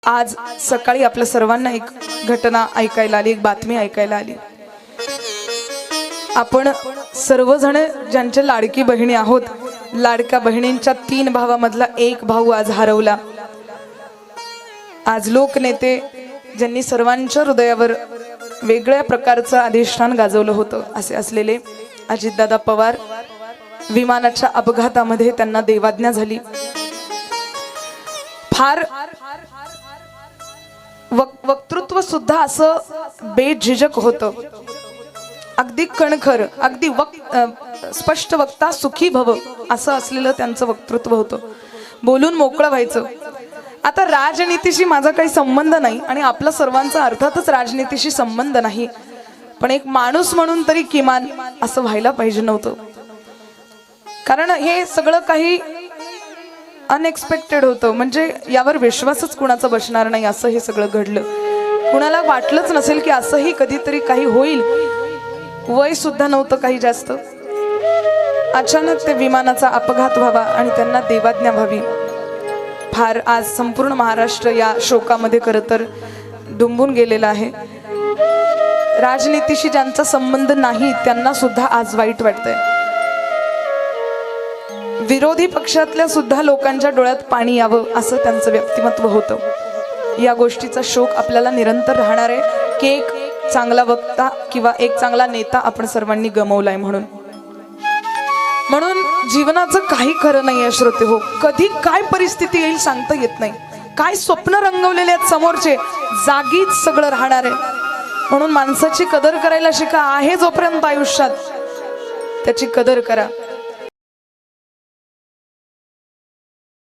आज सकाळी आपल्या सर्वांना एक घटना ऐकायला आली, एक बातमी ऐकायला आली। आपण सर्वजण ज्यांच्या लाडकी बहिणी आहोत, लाडक्या बहिणींच्या 3 भावामधला एक भाऊ आज हरवला। आज लोकनेते ज्यांनी सर्वांच्या हृदयावर वेगळ्या प्रकारचं अधिष्ठान गाजवलं होतं असे असलेले अजितदादा पवार विमानाच्या अपघातामध्ये त्यांना देवाज्ञा झाली। फार वक्तृत्व सुद्धा असं बेझिजक होतं, अगदी कणखर, अगदी स्पष्ट वक्ता सुखी भव असं असलेलं त्यांचं वक्तृत्व होतं। बोलून मोकळं व्हायचं। आता राजनीतीशी माझा काही संबंध नाही आणि आपला सर्वांचा अर्थातच राजनीतीशी संबंध नाही, पण एक माणूस म्हणून तरी किमान असं व्हायला पाहिजे नव्हतं, कारण हे सगळं काही अनएक्सपेक्टेड होतं। म्हणजे यावर विश्वासच कुणाचा बसणार नाही असं हे सगळं घडलं। कुणाला वाटलंच नसेल की असंही कधीतरी काही होईल। वय सुद्धा नव्हतं काही जास्त। अचानक ते विमानाचा अपघात व्हावा आणि त्यांना देवाज्ञा व्हावी। फार आज संपूर्ण महाराष्ट्र या शोकामध्ये खरं तर डुंबून गेलेला आहे। राजनीतीशी ज्यांचा संबंध नाही त्यांना सुद्धा आज वाईट वाटतंय। विरोधी पक्षातल्या सुद्धा लोकांच्या डोळ्यात पाणी यावं असं त्यांचं व्यक्तिमत्व होतं। या गोष्टीचा शोक आपल्याला निरंतर राहणार आहे की एक चांगला वक्ता किंवा एक चांगला नेता आपण सर्वांनी गमावलाय। म्हणून जीवनाचं काही खरं नाही आहे श्रोते हो। कधी काय परिस्थिती येईल सांगता येत नाही। काय स्वप्न रंगवलेले आहेत समोरचे, जागीच सगळं राहणार आहे। म्हणून माणसाची कदर करायला शिका। आहे जोपर्यंत आयुष्यात त्याची कदर करा।